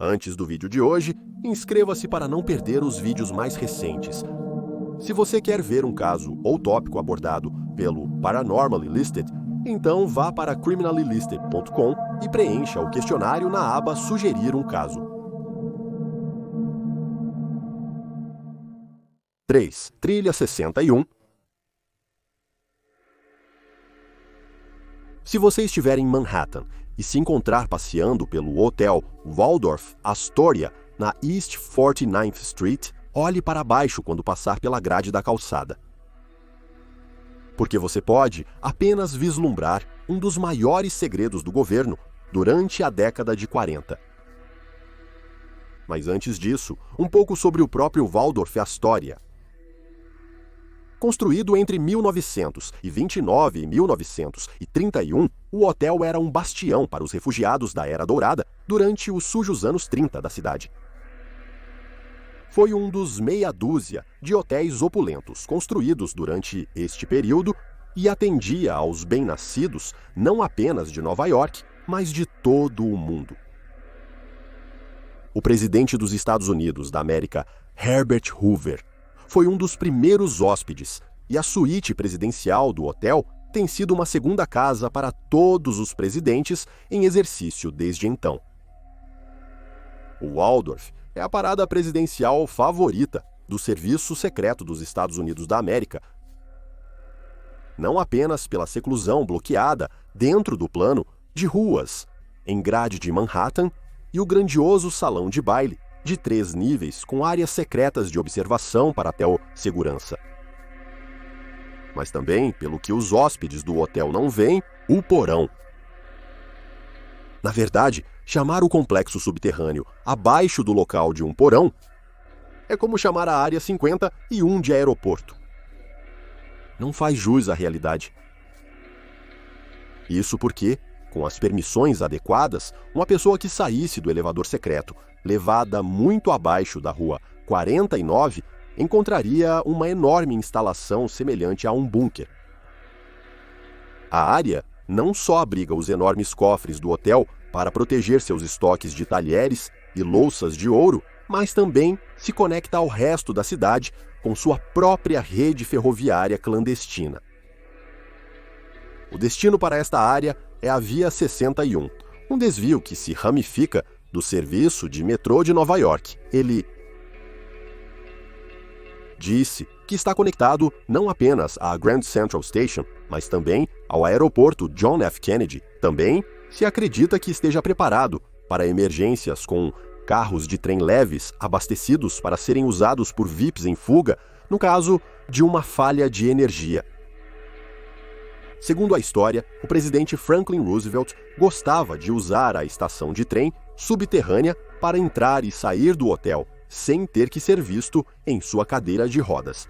Antes do vídeo de hoje, inscreva-se para não perder os vídeos mais recentes. Se você quer ver um caso ou tópico abordado pelo Paranormally Listed, então vá para criminallylisted.com e preencha o questionário na aba Sugerir um caso. 3. Trilha 61. Se você estiver em Manhattan e se encontrar passeando pelo Hotel Waldorf Astoria na East 49th Street, olhe para baixo quando passar pela grade da calçada. Porque você pode apenas vislumbrar um dos maiores segredos do governo durante a década de 40. Mas antes disso, um pouco sobre o próprio Waldorf Astoria. Construído entre 1929 e 1931, o hotel era um bastião para os refugiados da Era Dourada durante os sujos anos 30 da cidade. Foi um dos meia dúzia de hotéis opulentos construídos durante este período e atendia aos bem-nascidos não apenas de Nova York, mas de todo o mundo. O presidente dos Estados Unidos da América, Herbert Hoover, foi um dos primeiros hóspedes, e a suíte presidencial do hotel tem sido uma segunda casa para todos os presidentes em exercício desde então. O Waldorf é a parada presidencial favorita do Serviço Secreto dos Estados Unidos da América, não apenas pela seclusão bloqueada dentro do plano de ruas em grade de Manhattan e o grandioso salão de baile de 3 níveis com áreas secretas de observação para hotel segurança. Mas também pelo que os hóspedes do hotel não veem, o porão. Na verdade, chamar o complexo subterrâneo abaixo do local de um porão é como chamar a Área 51 de aeroporto. Não faz jus à realidade. Isso porque, com as permissões adequadas, uma pessoa que saísse do elevador secreto, levada muito abaixo da rua 49, encontraria uma enorme instalação semelhante a um bunker. A área não só abriga os enormes cofres do hotel para proteger seus estoques de talheres e louças de ouro, mas também se conecta ao resto da cidade com sua própria rede ferroviária clandestina. O destino para esta área é a Via 61, um desvio que se ramifica do serviço de metrô de Nova York. Ele disse que está conectado não apenas à Grand Central Station, mas também ao aeroporto John F. Kennedy. Também se acredita que esteja preparado para emergências com carros de trem leves abastecidos para serem usados por VIPs em fuga no caso de uma falha de energia. Segundo a história, o presidente Franklin Roosevelt gostava de usar a estação de trem subterrânea para entrar e sair do hotel, sem ter que ser visto em sua cadeira de rodas.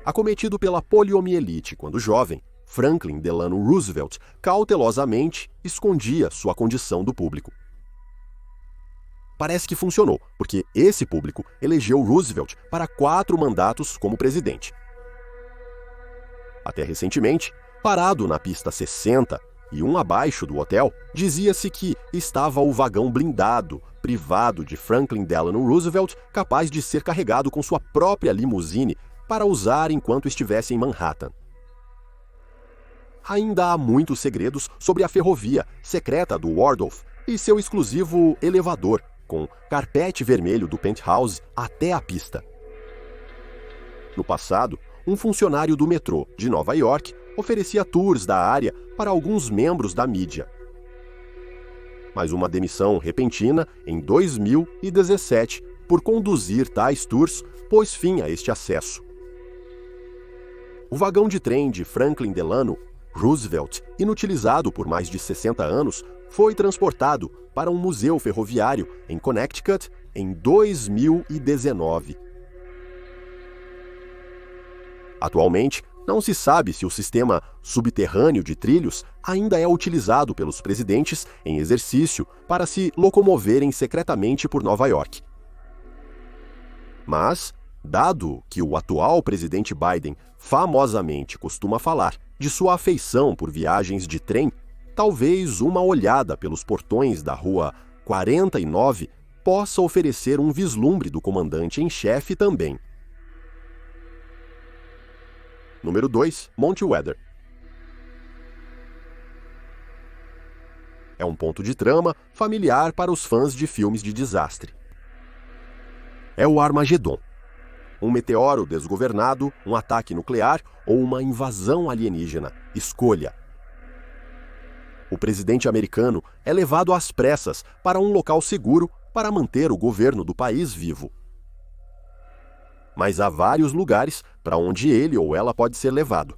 Acometido pela poliomielite quando jovem, Franklin Delano Roosevelt cautelosamente escondia sua condição do público. Parece que funcionou, porque esse público elegeu Roosevelt para 4 mandatos como presidente. Até recentemente, parado na pista 60 e um abaixo do hotel, dizia-se que estava o vagão blindado, privado de Franklin Delano Roosevelt, capaz de ser carregado com sua própria limusine para usar enquanto estivesse em Manhattan. Ainda há muitos segredos sobre a ferrovia secreta do Waldorf e seu exclusivo elevador, com carpete vermelho do penthouse até a pista. No passado, um funcionário do metrô de Nova York oferecia tours da área para alguns membros da mídia. Mas uma demissão repentina em 2017 por conduzir tais tours pôs fim a este acesso. O vagão de trem de Franklin Delano Roosevelt, inutilizado por mais de 60 anos, foi transportado para um museu ferroviário em Connecticut em 2019. Atualmente, não se sabe se o sistema subterrâneo de trilhos ainda é utilizado pelos presidentes em exercício para se locomoverem secretamente por Nova York. Mas, dado que o atual presidente Biden famosamente costuma falar de sua afeição por viagens de trem, talvez uma olhada pelos portões da Rua 49 possa oferecer um vislumbre do comandante em chefe também. Número 2. Monte Weather. É um ponto de trama familiar para os fãs de filmes de desastre. É o Armagedon. Um meteoro desgovernado, um ataque nuclear ou uma invasão alienígena. Escolha. O presidente americano é levado às pressas para um local seguro para manter o governo do país vivo. Mas há vários lugares para onde ele ou ela pode ser levado.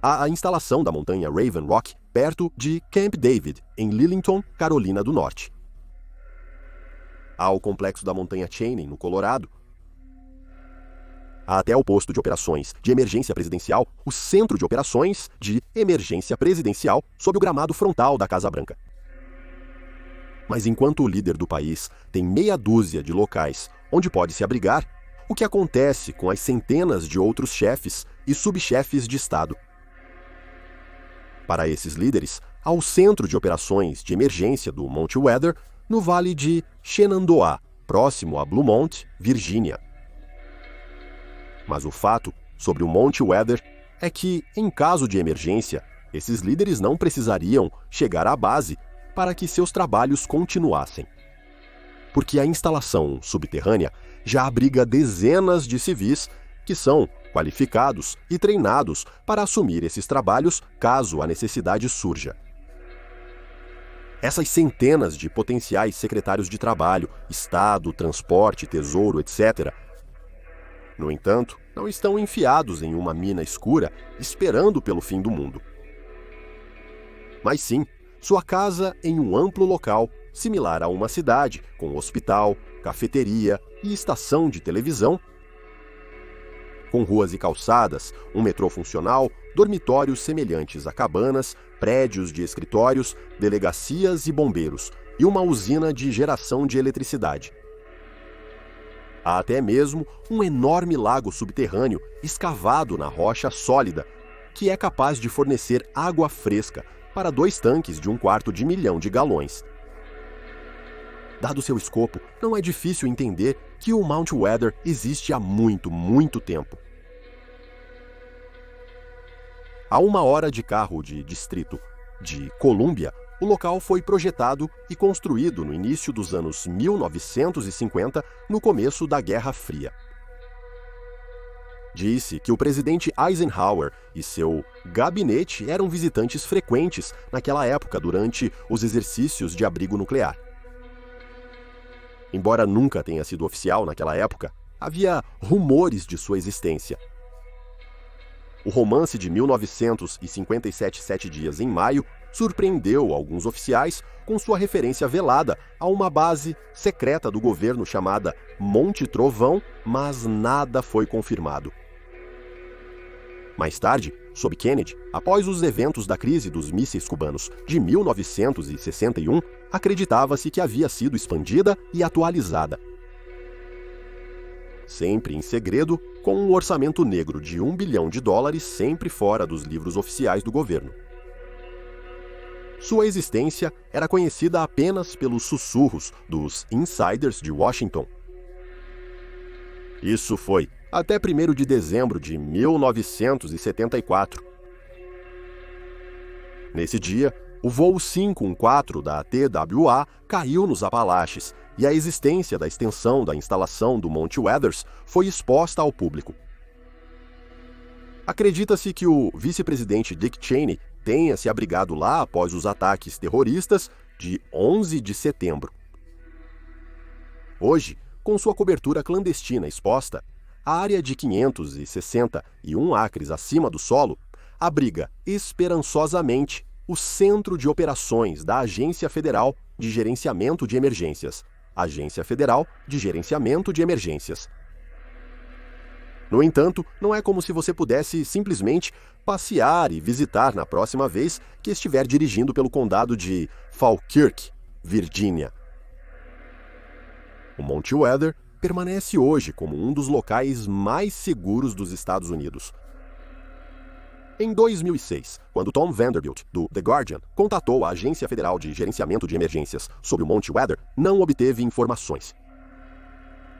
Há a instalação da montanha Raven Rock, perto de Camp David, em Lillington, Carolina do Norte. Há o complexo da montanha Cheney, no Colorado. Há até o posto de operações de emergência presidencial, o centro de operações de emergência presidencial, sob o gramado frontal da Casa Branca. Mas enquanto o líder do país tem meia dúzia de locais onde pode se abrigar, o que acontece com as centenas de outros chefes e subchefes de Estado? Para esses líderes, há o centro de operações de emergência do Monte Weather, no vale de Shenandoah, próximo a Bluemont, Virgínia. Mas o fato sobre o Monte Weather é que, em caso de emergência, esses líderes não precisariam chegar à base para que seus trabalhos continuassem. Porque a instalação subterrânea já abriga dezenas de civis que são qualificados e treinados para assumir esses trabalhos caso a necessidade surja. Essas centenas de potenciais secretários de trabalho, Estado, transporte, tesouro, etc., no entanto, não estão enfiados em uma mina escura esperando pelo fim do mundo. Mas sim, sua casa em um amplo local, similar a uma cidade, com hospital, cafeteria e estação de televisão, com ruas e calçadas, um metrô funcional, dormitórios semelhantes a cabanas, prédios de escritórios, delegacias e bombeiros, e uma usina de geração de eletricidade. Há até mesmo um enorme lago subterrâneo escavado na rocha sólida, que é capaz de fornecer água fresca para 2 tanques de 1/4 milhão de galões. Dado seu escopo, não é difícil entender que o Mount Weather existe há muito, muito tempo. A 1 hora de carro de distrito de Colômbia, o local foi projetado e construído no início dos anos 1950, no começo da Guerra Fria. Disse que o presidente Eisenhower e seu gabinete eram visitantes frequentes naquela época durante os exercícios de abrigo nuclear. Embora nunca tenha sido oficial naquela época, havia rumores de sua existência. O romance de 1957, 7 Dias em Maio, surpreendeu alguns oficiais com sua referência velada a uma base secreta do governo chamada Monte Trovão, mas nada foi confirmado. Mais tarde, sob Kennedy, após os eventos da crise dos mísseis cubanos de 1961, acreditava-se que havia sido expandida e atualizada. Sempre em segredo, com um orçamento negro de $1 bilhão sempre fora dos livros oficiais do governo. Sua existência era conhecida apenas pelos sussurros dos insiders de Washington. Isso foi até 1º de dezembro de 1974. Nesse dia, o voo 514 da TWA caiu nos Apalaches e a existência da extensão da instalação do Monte Weather foi exposta ao público. Acredita-se que o vice-presidente Dick Cheney tenha se abrigado lá após os ataques terroristas de 11 de setembro. Hoje, com sua cobertura clandestina exposta, a área de 561 acres acima do solo abriga esperançosamente o Centro de Operações da Agência Federal de Gerenciamento de Emergências, Agência Federal de Gerenciamento de Emergências. No entanto, não é como se você pudesse simplesmente passear e visitar na próxima vez que estiver dirigindo pelo condado de Falkirk, Virgínia. O Monte Weather permanece hoje como um dos locais mais seguros dos Estados Unidos. Em 2006, quando Tom Vanderbilt, do The Guardian, contatou a Agência Federal de Gerenciamento de Emergências sobre o Monte Weather, não obteve informações.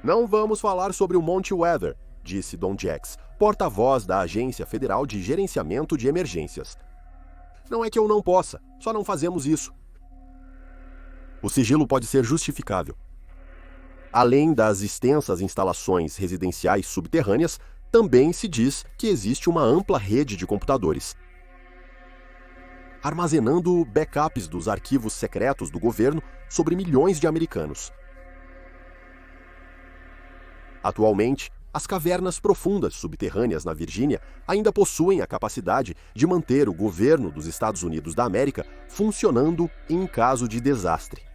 "Não vamos falar sobre o Monte Weather", disse Don Jacks, porta-voz da Agência Federal de Gerenciamento de Emergências. "Não é que eu não possa, só não fazemos isso." O sigilo pode ser justificável. Além das extensas instalações residenciais subterrâneas, também se diz que existe uma ampla rede de computadores, armazenando backups dos arquivos secretos do governo sobre milhões de americanos. Atualmente, as cavernas profundas subterrâneas na Virgínia ainda possuem a capacidade de manter o governo dos Estados Unidos da América funcionando em caso de desastre.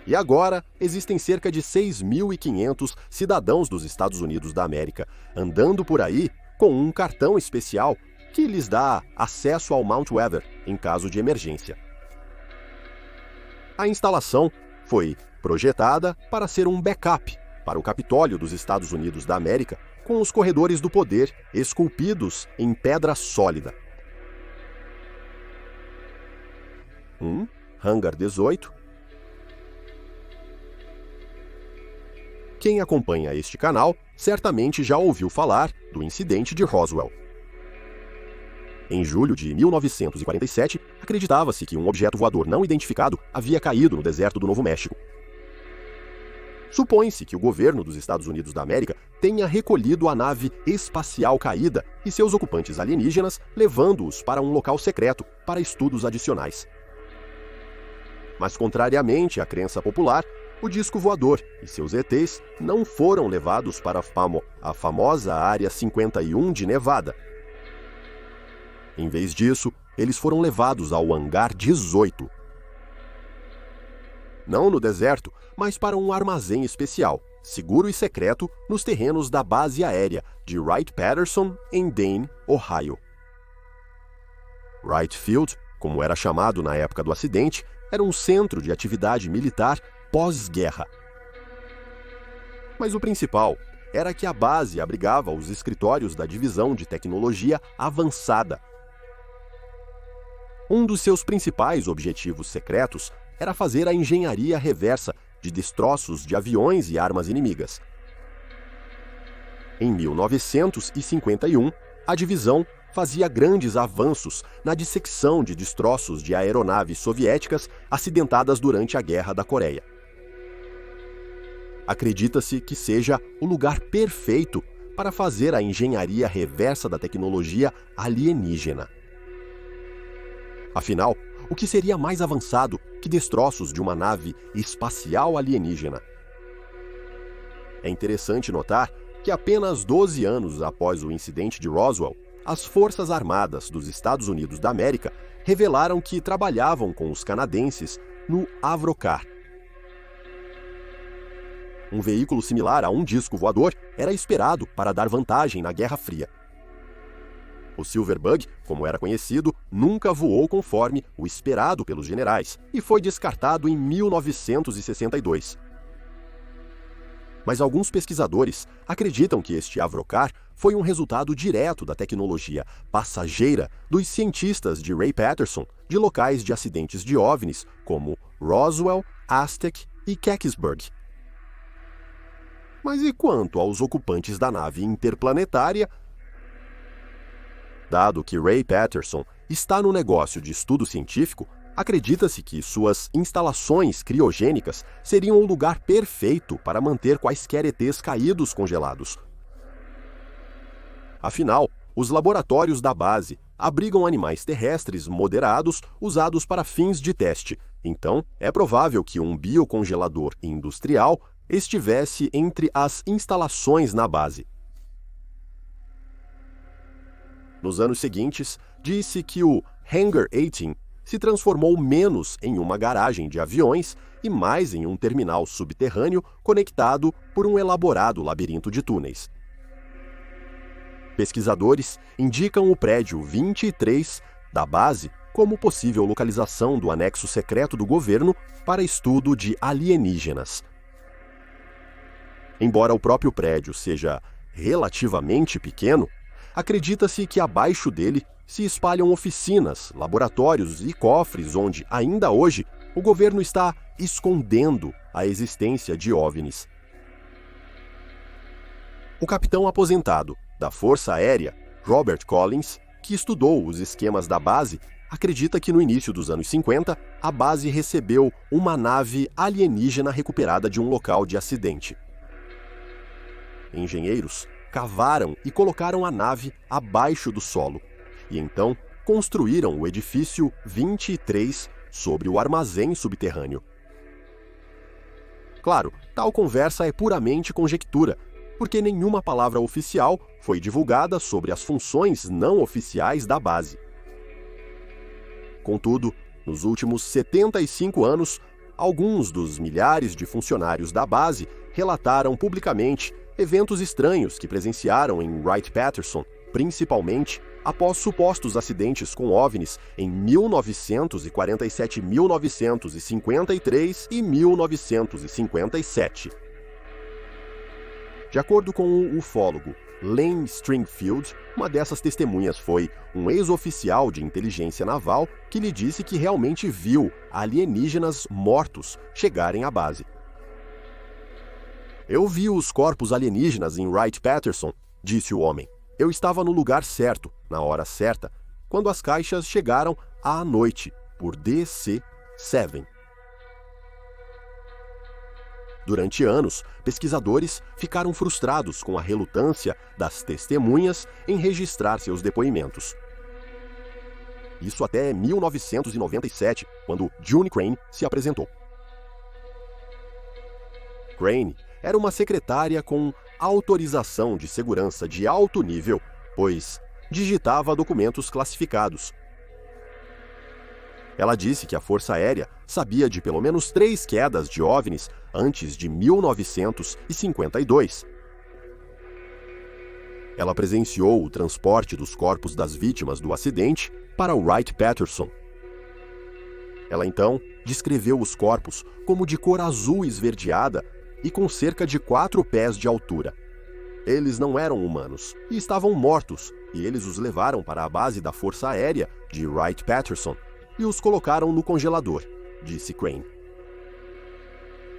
E agora, existem cerca de 6.500 cidadãos dos Estados Unidos da América andando por aí com um cartão especial que lhes dá acesso ao Mount Weather em caso de emergência. A instalação foi projetada para ser um backup para o Capitólio dos Estados Unidos da América, com os corredores do poder esculpidos em pedra sólida. Hangar 18. Quem acompanha este canal certamente já ouviu falar do incidente de Roswell. Em julho de 1947, acreditava-se que um objeto voador não identificado havia caído no deserto do Novo México. Supõe-se que o governo dos Estados Unidos da América tenha recolhido a nave espacial caída e seus ocupantes alienígenas, levando-os para um local secreto para estudos adicionais. Mas, contrariamente à crença popular, o disco voador e seus ETs não foram levados para a famosa Área 51 de Nevada. Em vez disso, eles foram levados ao Hangar 18. Não no deserto, mas para um armazém especial, seguro e secreto, nos terrenos da base aérea de Wright-Patterson, em Dane, Ohio. Wright Field, como era chamado na época do acidente, era um centro de atividade militar pós-guerra. Mas o principal era que a base abrigava os escritórios da Divisão de Tecnologia Avançada. Um dos seus principais objetivos secretos era fazer a engenharia reversa de destroços de aviões e armas inimigas. Em 1951, a divisão fazia grandes avanços na dissecção de destroços de aeronaves soviéticas acidentadas durante a Guerra da Coreia. Acredita-se que seja o lugar perfeito para fazer a engenharia reversa da tecnologia alienígena. Afinal, o que seria mais avançado que destroços de uma nave espacial alienígena? É interessante notar que apenas 12 anos após o incidente de Roswell, as Forças Armadas dos Estados Unidos da América revelaram que trabalhavam com os canadenses no Avrocar. Um veículo similar a um disco voador era esperado para dar vantagem na Guerra Fria. O Silverbug, como era conhecido, nunca voou conforme o esperado pelos generais e foi descartado em 1962. Mas alguns pesquisadores acreditam que este Avrocar foi um resultado direto da tecnologia passageira dos cientistas de Wright-Patterson de locais de acidentes de OVNIs como Roswell, Aztec e Kecksburg. Mas e quanto aos ocupantes da nave interplanetária? Dado que Wright-Patterson está no negócio de estudo científico, acredita-se que suas instalações criogênicas seriam o lugar perfeito para manter quaisquer ETs caídos congelados. Afinal, os laboratórios da base abrigam animais terrestres moderados usados para fins de teste, então é provável que um biocongelador industrial estivesse entre as instalações na base. Nos anos seguintes, disse que o Hangar 18 se transformou menos em uma garagem de aviões e mais em um terminal subterrâneo conectado por um elaborado labirinto de túneis. Pesquisadores indicam o prédio 23 da base como possível localização do anexo secreto do governo para estudo de alienígenas. Embora o próprio prédio seja relativamente pequeno, Acredita-se que abaixo dele se espalham oficinas, laboratórios e cofres onde, ainda hoje, o governo está escondendo a existência de OVNIs. O capitão aposentado da Força Aérea, Robert Collins, que estudou os esquemas da base, acredita que no início dos anos 50, a base recebeu uma nave alienígena recuperada de um local de acidente. Engenheiros cavaram e colocaram a nave abaixo do solo, e então construíram o edifício 23 sobre o armazém subterrâneo. Claro, tal conversa é puramente conjectura, porque nenhuma palavra oficial foi divulgada sobre as funções não oficiais da base. Contudo, nos últimos 75 anos, alguns dos milhares de funcionários da base relataram publicamente eventos estranhos que presenciaram em Wright-Patterson, principalmente após supostos acidentes com OVNIs em 1947, 1953 e 1957. De acordo com o ufólogo Lane Stringfield, uma dessas testemunhas foi um ex-oficial de inteligência naval que lhe disse que realmente viu alienígenas mortos chegarem à base. "Eu vi os corpos alienígenas em Wright-Patterson", disse o homem. "Eu estava no lugar certo, na hora certa, quando as caixas chegaram à noite, por DC-7. Durante anos, pesquisadores ficaram frustrados com a relutância das testemunhas em registrar seus depoimentos. Isso até 1997, quando June Crane se apresentou. Crane era uma secretária com autorização de segurança de alto nível, pois digitava documentos classificados. Ela disse que a Força Aérea sabia de pelo menos 3 quedas de OVNIs antes de 1952. Ela presenciou o transporte dos corpos das vítimas do acidente para Wright-Patterson. Ela então descreveu os corpos como de cor azul esverdeada e com cerca de 4 pés de altura. Eles não eram humanos e estavam mortos, e eles os levaram para a base da Força Aérea de Wright-Patterson e os colocaram no congelador, disse Crane.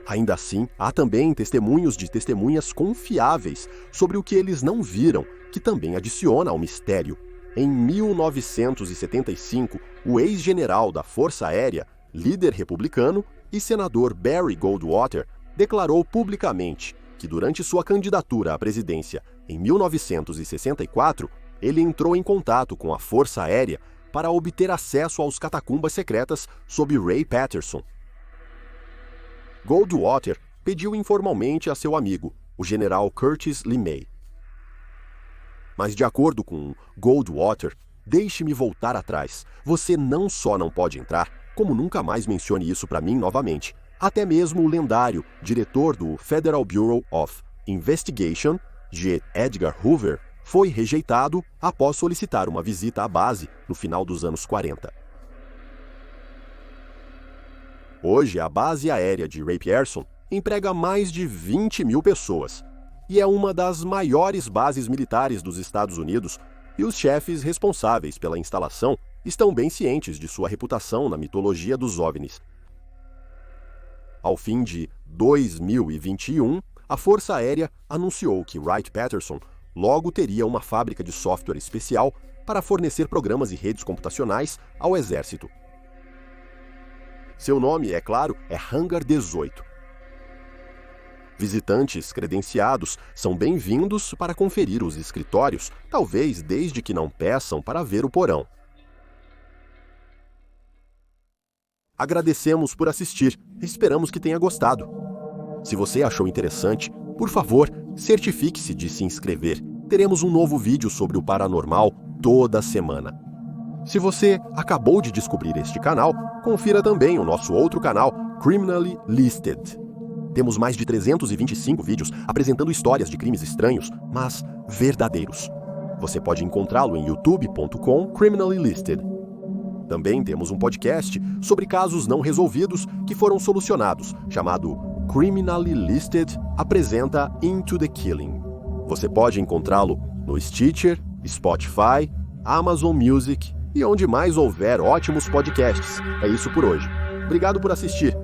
Ainda assim, há também testemunhos de testemunhas confiáveis sobre o que eles não viram, que também adiciona ao mistério. Em 1975, o ex-general da Força Aérea, líder republicano e senador Barry Goldwater declarou publicamente que durante sua candidatura à presidência em 1964, ele entrou em contato com a Força Aérea para obter acesso aos catacumbas secretas sob Ray Patterson. Goldwater pediu informalmente a seu amigo, o general Curtis LeMay. Mas de acordo com Goldwater, deixe-me voltar atrás. Você não só não pode entrar, como nunca mais mencione isso para mim novamente. Até mesmo o lendário diretor do Federal Bureau of Investigation, J. Edgar Hoover, foi rejeitado após solicitar uma visita à base no final dos anos 40. Hoje, a base aérea de Wright-Patterson emprega mais de 20 mil pessoas e é uma das maiores bases militares dos Estados Unidos, e os chefes responsáveis pela instalação estão bem cientes de sua reputação na mitologia dos OVNIs. Ao fim de 2021, a Força Aérea anunciou que Wright-Patterson logo teria uma fábrica de software especial para fornecer programas e redes computacionais ao Exército. Seu nome, é claro, é Hangar 18. Visitantes credenciados são bem-vindos para conferir os escritórios, talvez desde que não peçam para ver o porão. Agradecemos por assistir e esperamos que tenha gostado. Se você achou interessante, por favor, certifique-se de se inscrever. Teremos um novo vídeo sobre o paranormal toda semana. Se você acabou de descobrir este canal, confira também o nosso outro canal, Criminally Listed. Temos mais de 325 vídeos apresentando histórias de crimes estranhos, mas verdadeiros. Você pode encontrá-lo em youtube.com/criminallylisted. Também temos um podcast sobre casos não resolvidos que foram solucionados, chamado Criminally Listed apresenta Into the Killing. Você pode encontrá-lo no Stitcher, Spotify, Amazon Music e onde mais houver ótimos podcasts. É isso por hoje. Obrigado por assistir.